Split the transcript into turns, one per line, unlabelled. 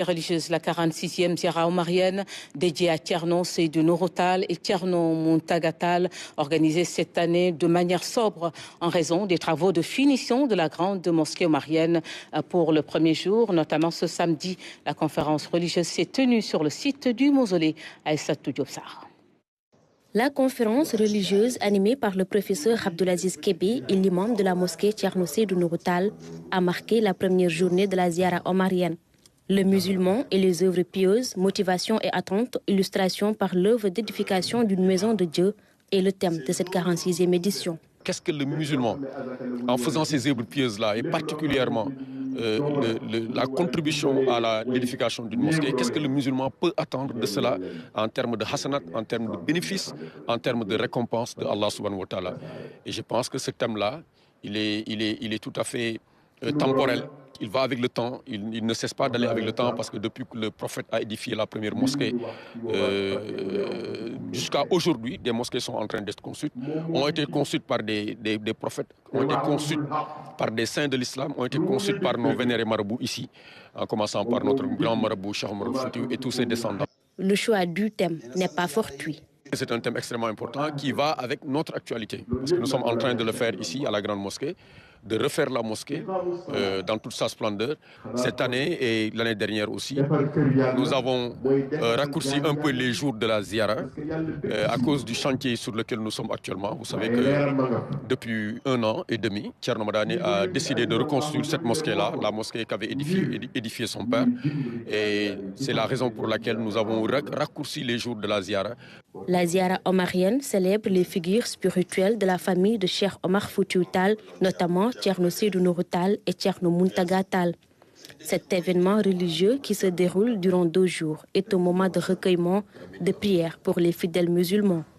Religieuse, la 46e Ziara omarienne dédiée à Thierno Seydou Nourou Tall et Thierno Mountaga Tall, organisée cette année de manière sobre en raison des travaux de finition de la grande mosquée omarienne pour le premier jour. Notamment ce samedi, la conférence religieuse s'est tenue sur le site du mausolée Aïssatou Diop Sarr.
La conférence religieuse animée par le professeur Abdoulaziz Kébé et l'imam de la mosquée Thierno Seydou Nourou Tall a marqué la première journée de la Ziara omarienne. Le musulman et les œuvres pieuses, motivation et attente, illustration par l'œuvre d'édification d'une maison de Dieu est le thème de cette 46e édition.
Qu'est-ce que le musulman, en faisant ces œuvres pieuses-là, et particulièrement la contribution à l'édification d'une mosquée, qu'est-ce que le musulman peut attendre de cela en termes de hasanat, en termes de bénéfices, en termes de récompense de Allah subhanahu wa ta'ala. Et je pense que ce thème-là, il est tout à fait temporel. Il va avec le temps, il ne cesse pas d'aller avec le temps parce que depuis que le prophète a édifié la première mosquée, jusqu'à aujourd'hui, des mosquées sont en train d'être construites, ont été construites par des prophètes, ont été construites par des saints de l'islam, ont été construites par nos vénérés marabouts ici, en commençant par notre grand marabout Cheikh Omar Foutiyou et tous ses descendants.
Le choix du thème n'est pas fortuit.
C'est un thème extrêmement important qui va avec notre actualité, parce que nous sommes en train de le faire ici à la Grande Mosquée, de refaire la mosquée dans toute sa splendeur. Cette année et l'année dernière aussi, nous avons raccourci un peu les jours de la ziara à cause du chantier sur lequel nous sommes actuellement. Vous savez que depuis 1 an et demi, Thierno Madani a décidé de reconstruire cette mosquée-là, la mosquée qu'avait édifié son père. Et c'est la raison pour laquelle nous avons raccourci les jours de la ziara.
La Ziara omarienne célèbre les figures spirituelles de la famille de Cheikh Omar Foutiyou Tall, notamment Thierno Seydou Nourou Tall et Thierno Mountaga Tall. Cet événement religieux qui se déroule durant 2 jours est un moment de recueillement, de prière pour les fidèles musulmans.